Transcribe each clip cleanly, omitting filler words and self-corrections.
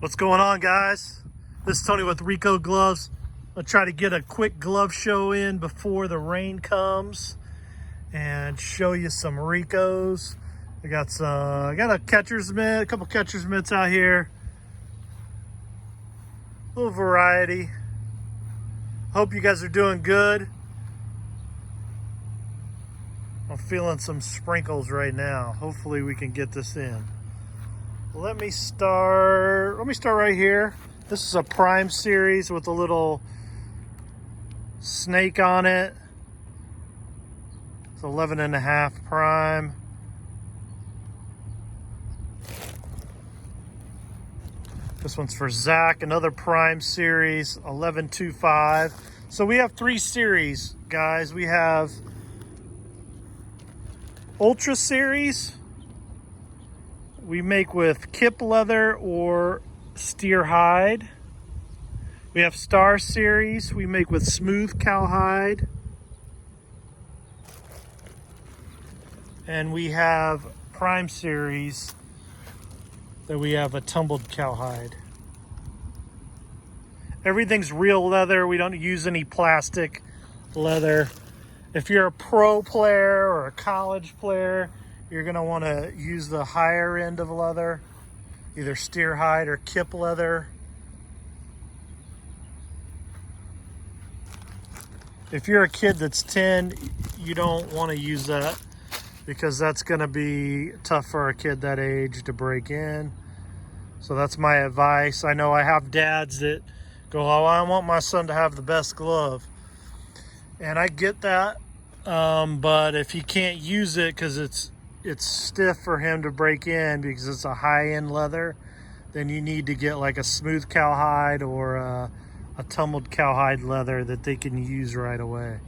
What's going on, guys? This is Tony with Rico Gloves. I'll try to get a quick glove show in before the rain comes and show you some Ricos. I got a catcher's mitt, a couple catcher's mitts out here. A little variety. Hope you guys are doing good. I'm feeling some sprinkles right now. Hopefully we can get this in. Let me start right here. This is a Prime series with a little snake on it. It's 11.5 Prime. This one's for Zach, another Prime series, 11.25. So we have 3 series, guys. We have Ultra series. We make with kip leather or steer hide. We have Star series. We make with smooth cowhide. And we have Prime series that we have a tumbled cowhide. Everything's real leather. We don't use any plastic leather. If you're a pro player or a college player, you're gonna wanna use the higher end of leather, either steer hide or kip leather. If you're a kid that's 10, you don't wanna use that because that's gonna be tough for a kid that age to break in. So that's my advice. I know I have dads that go, oh, I want my son to have the best glove. And I get that, but if he can't use it because it's stiff for him to break in because it's a high-end leather, then you need to get like a smooth cowhide or a tumbled cowhide leather that they can use right away.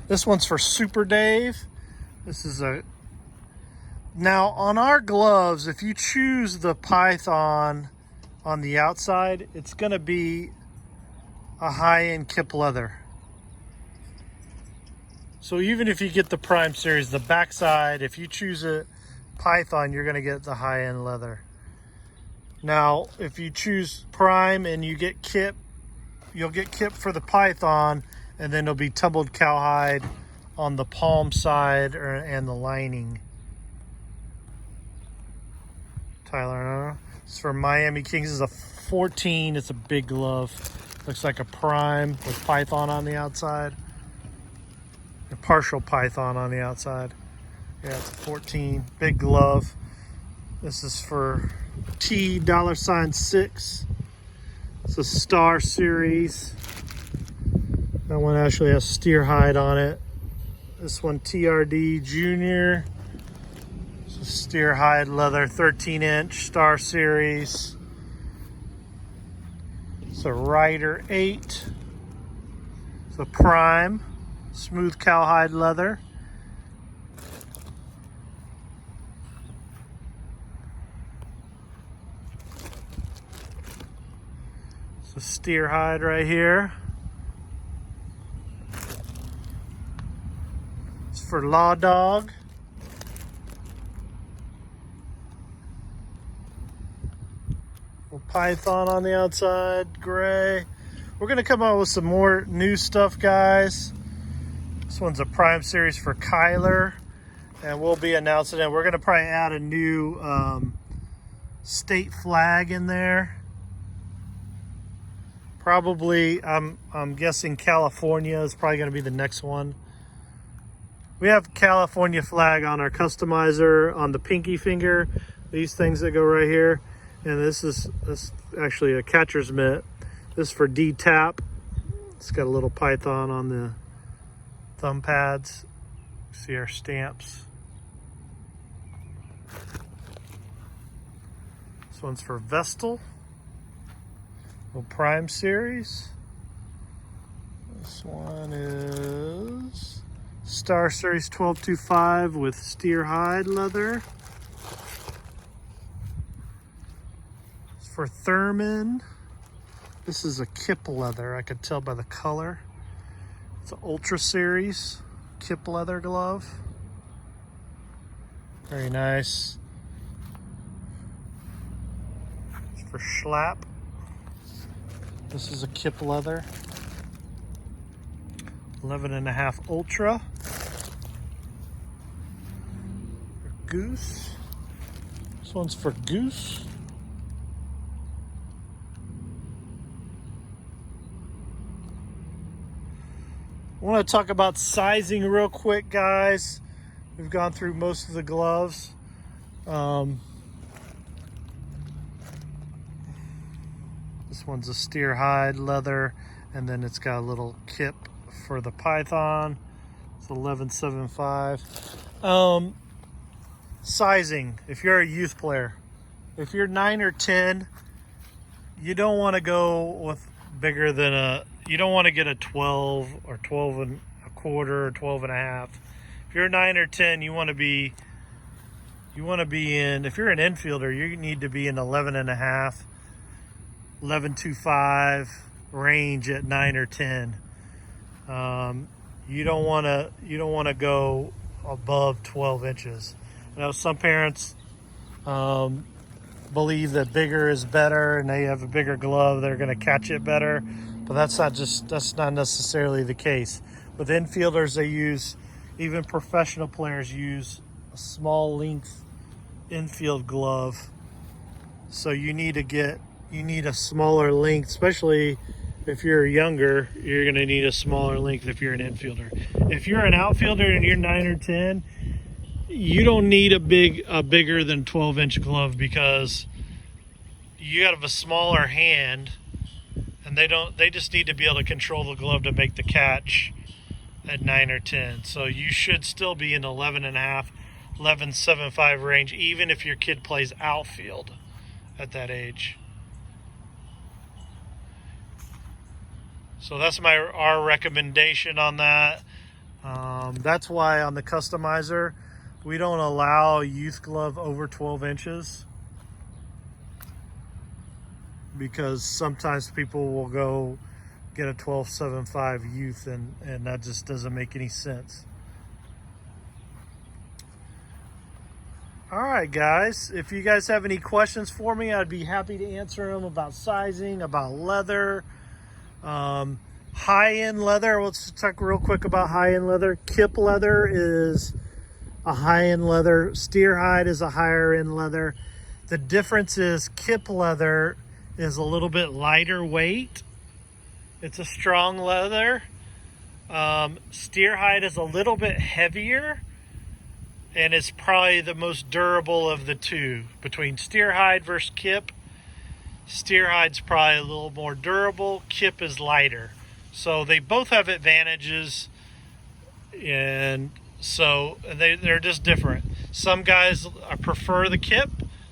This one's for Super Dave. Now on our gloves, if you choose the Python on the outside, it's gonna be a high-end kip leather. So even if you get the Prime series, the backside, if you choose a Python, you're gonna get the high-end leather. Now, if you choose Prime and you get kip, you'll get kip for the Python, and then it'll be tumbled cowhide on the palm side and the lining. Tyler, it's for Miami Kings. This is a 14. It's a big glove. Looks like a Prime with Python on the outside. A partial Python on the outside. Yeah, it's a 14. Big glove. This is for T$6. It's a Star series. That one actually has steer hide on it. This one TRD Junior. It's a steer hide leather, 13-inch Star series. It's a Rider 8. It's a Prime. Smooth cowhide leather. It's a steer hide right here. It's for Law Dog. Python on the outside, gray. We're gonna come out with some more new stuff, guys. This one's a Prime series for Kyler, and we'll be announcing it. We're gonna probably add a new state flag in there. Probably, I'm guessing California is probably gonna be the next one. We have California flag on our customizer on the pinky finger. These things that go right here, and this is actually a catcher's mitt. This is for D-tap. It's got a little Python on the thumb pads. See our stamps. This one's for Vestal. Little Prime series. This one is Star Series 1225 with steer hide leather. It's for Thurman. This is a kip leather. I could tell by the color. It's an Ultra Series kip leather glove. Very nice. It's for schlap. This is a Kip leather. 11.5 Ultra. Goose. This one's for Goose. I want to talk about sizing real quick, guys. We've gone through most of the gloves. This one's a steer hide leather, and then it's got a little Kip for the python. It's 11.75. Sizing, if you're a youth player, if you're 9 or 10, you don't want to go with bigger than you don't want to get a 12 or 12 and a quarter or 12 and a half. If you're 9 or 10, you want to be in, if you're an infielder, you need to be in 11.5, 11.25 range at 9 or 10. You don't want to go above 12 inches. I know some parents believe that bigger is better, and they have a bigger glove, they're going to catch it better, but that's not necessarily the case. With infielders, they use, even professional players use a small length infield glove. So you need a smaller length, especially if you're younger. You're going to need a smaller length if you're an infielder. If you're an outfielder and you're 9 or 10, you don't need a bigger than 12-inch glove, because you have a smaller hand, and they just need to be able to control the glove to make the catch at 9 or 10. So you should still be in 11.5, 11.75 range, even if your kid plays outfield at that age. So that's our recommendation on that. That's why on the customizer, we don't allow a youth glove over 12 inches, because sometimes people will go get a 12.75 youth, and that just doesn't make any sense. All right, guys, if you guys have any questions for me, I'd be happy to answer them about sizing, about leather, high-end leather. Let's talk real quick about high-end leather. Kip leather is a high-end leather. Steer hide is a higher-end leather. The difference is Kip leather is a little bit lighter weight. It's a strong leather. Steer hide is a little bit heavier, and it's probably the most durable of the two. Between steer hide versus Kip, steer hide's probably a little more durable. Kip is lighter. So they both have advantages, and so they're just different. Some guys prefer the Kip,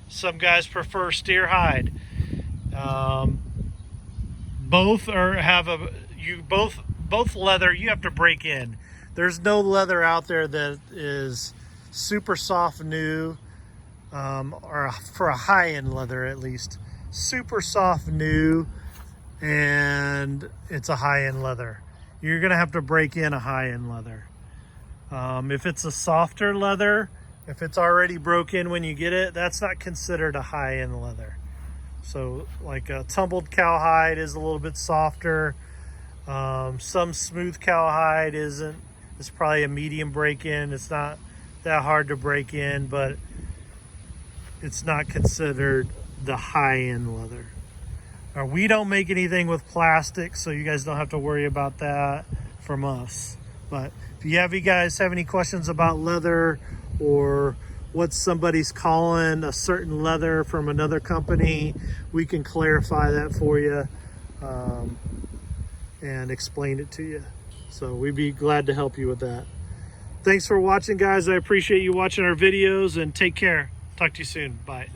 some guys prefer steer hide. Both leather you have to break in. There's no leather out there that is super soft new, or for a high-end leather at least, super soft new, and it's a high-end leather. You're gonna have to break in a high-end leather. If it's a softer leather, if it's already broken when you get it, that's not considered a high-end leather. So like a tumbled cowhide is a little bit softer. Some smooth cowhide isn't. It's probably a medium break-in. It's not that hard to break in, but it's not considered the high-end leather. We don't make anything with plastic, so you guys don't have to worry about that from us. But if you guys have any questions about leather, or what somebody's calling a certain leather from another company, we can clarify that for you, and explain it to you. So we'd be glad to help you with that. Thanks for watching, guys. I appreciate you watching our videos, and take care. Talk to you soon. Bye.